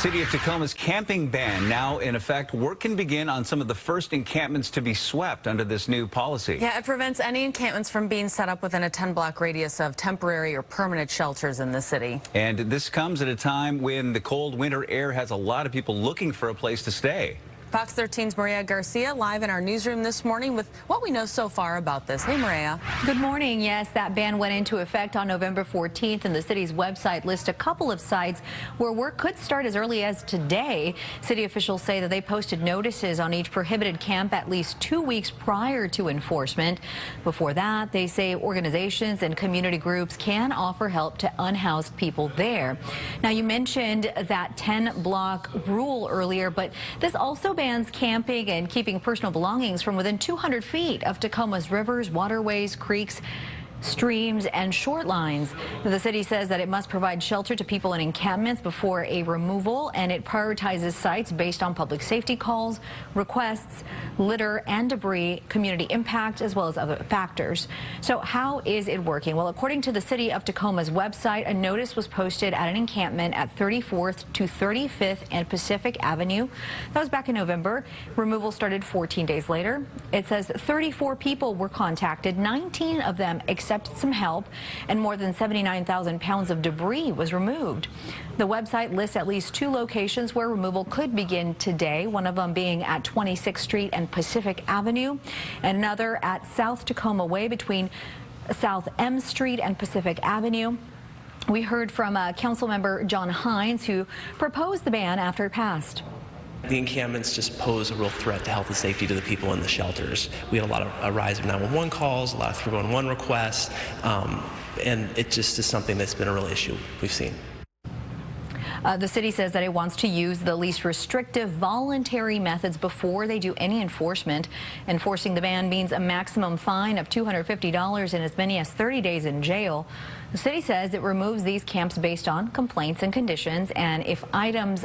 City of Tacoma's camping ban now in effect. Work can begin on some of the first encampments to be swept under this new policy. Yeah, it prevents any encampments from being set up within a 10-block radius of temporary or permanent shelters in the city. And this comes at a time when the cold winter air has a lot of people looking for a place to stay. Fox 13's Maria Garcia live in our newsroom this morning with what we know so far about this. Hey, Maria. Good morning. Yes, that ban went into effect on November 14th, and the city's website lists a couple of sites where work could start as early as today. City officials say that they posted notices on each prohibited camp at least 2 weeks prior to enforcement. Before that, they say organizations and community groups can offer help to unhoused people there. Now, you mentioned that 10-block rule earlier, but this also bans camping and keeping personal belongings from within 200 feet of Tacoma's rivers, waterways, creeks, streams, and shorelines. The city says that it must provide shelter to people in encampments before a removal, and it prioritizes sites based on public safety calls, requests, litter and debris, community impact, as well as other factors. So how is it working? Well, according to the City of Tacoma's website, a notice was posted at an encampment at 34th to 35th and Pacific Avenue. That was back in November. Removal started 14 days later. It says 34 people were contacted, 19 of them accepted some help, and more than 79,000 pounds of debris was removed. The website lists at least 2 locations where removal could begin today, one of them being at 26th Street and Pacific Avenue, and another at South Tacoma Way between South M Street and Pacific Avenue. We heard from council member John Hines, who proposed the ban after it passed. The encampments just pose a real threat to health and safety to the people in the shelters. We had a rise of 911 calls, a lot of 311 requests, and it just is something that's been a real issue we've seen. The city says that it wants to use the least restrictive voluntary methods before they do any enforcement. Enforcing the ban means a maximum fine of $250 and as many as 30 days in jail. The city says it removes these camps based on complaints and conditions, and if items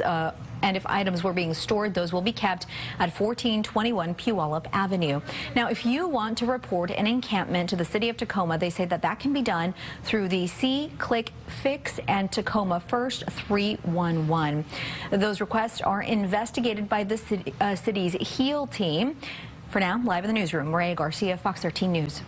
were being stored, those will be kept at 1421 Puyallup Avenue. Now, if you want to report an encampment to the City of Tacoma, they say that can be done through the See, Click, Fix, and Tacoma First 311. Those requests are investigated by the city's HEAL team. For now, live in the newsroom, Maria Garcia, Fox 13 News.